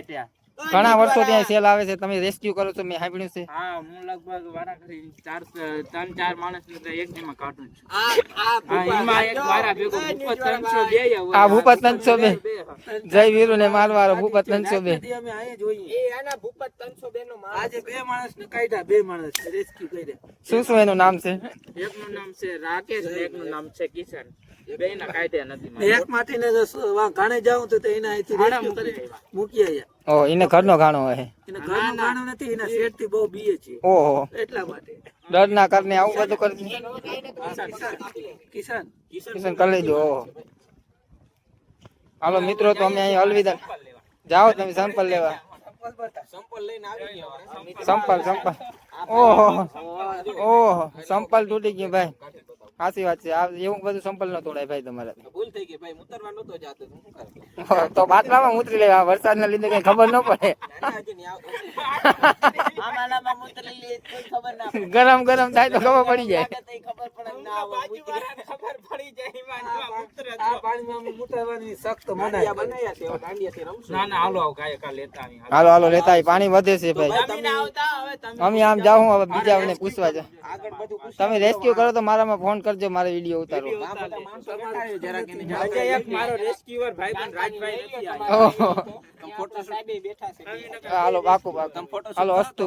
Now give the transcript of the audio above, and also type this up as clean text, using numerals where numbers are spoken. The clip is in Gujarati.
કાઢ્યા ઘણા વર્ષો ત્યાં સેલ આવે છે, તમે રેસ્ક્યુ કરો છો, મેં સાંભળ્યું છે. હા હું લગભગ વારા કરી 4 માણસ એક દીમાં કાઢું છું. એમાં એક વારા ભેગો ભૂપત 302 આ ભૂપત 302 જય વીરુ ને મારવાળો ભૂપત 302 અમે આયા જોઈએ એ આના ભૂપત 302 નો માણસ આજે 2 માણસ ને કાઢ્યા 2 માણસ રેસ્ક્યુ કર્યા શું એનું નામ છે? એકનું નામ છે રાકેશ ને એકનું નામ છે કિશન. બેયના કાઢ્યા નથી. એક માટી ને ઘાણે જાઉં તો એના અહીંથી રેસ્ક્યુ કરી મૂકી આયા. ઓ એને ઘરનો ગાણો હોય. એને ઘરનો ગાણો નથી, એના શેઠ થી બહુ બીએ છે. ઓહો એટલા માટે ડર ના કરને આવું બધું કરી કિશન કિશન કરી લેજો. ઓહો હાલો મિત્રો, તો અમે અહીં અલવિદા. જાઓ તમે સંપલ લેવા. સંપલ ઓહો ઓહો સંપલ તૂટી ગયું ભાઈ. સાચી વાત છે. એવું બધું સંપલ ન તોડાય ભાઈ તમારે. ભૂલ થઈ ગઈ ભાઈ, ઉતરવા નતો જાતો તો શું કરે? તો બાટલામાં ઉતરી લેવા, વરસાદ ના લીધે કઈ ખબર ન પડે. ગરમ ગરમ થાય તો ખબર પડી જાય. હાલો હાલો લેતા આવી. પાણી વધે છે ભાઈ. અમે આમ જાઉં હવે બીજા પૂછવા છે. તમે રેસ્ક્યુ કરો તો મારામાં ફોન કરજો, મારે વિડીયો ઉતારો. હાલો પાકું પાકું. હાલો અસ્તુ.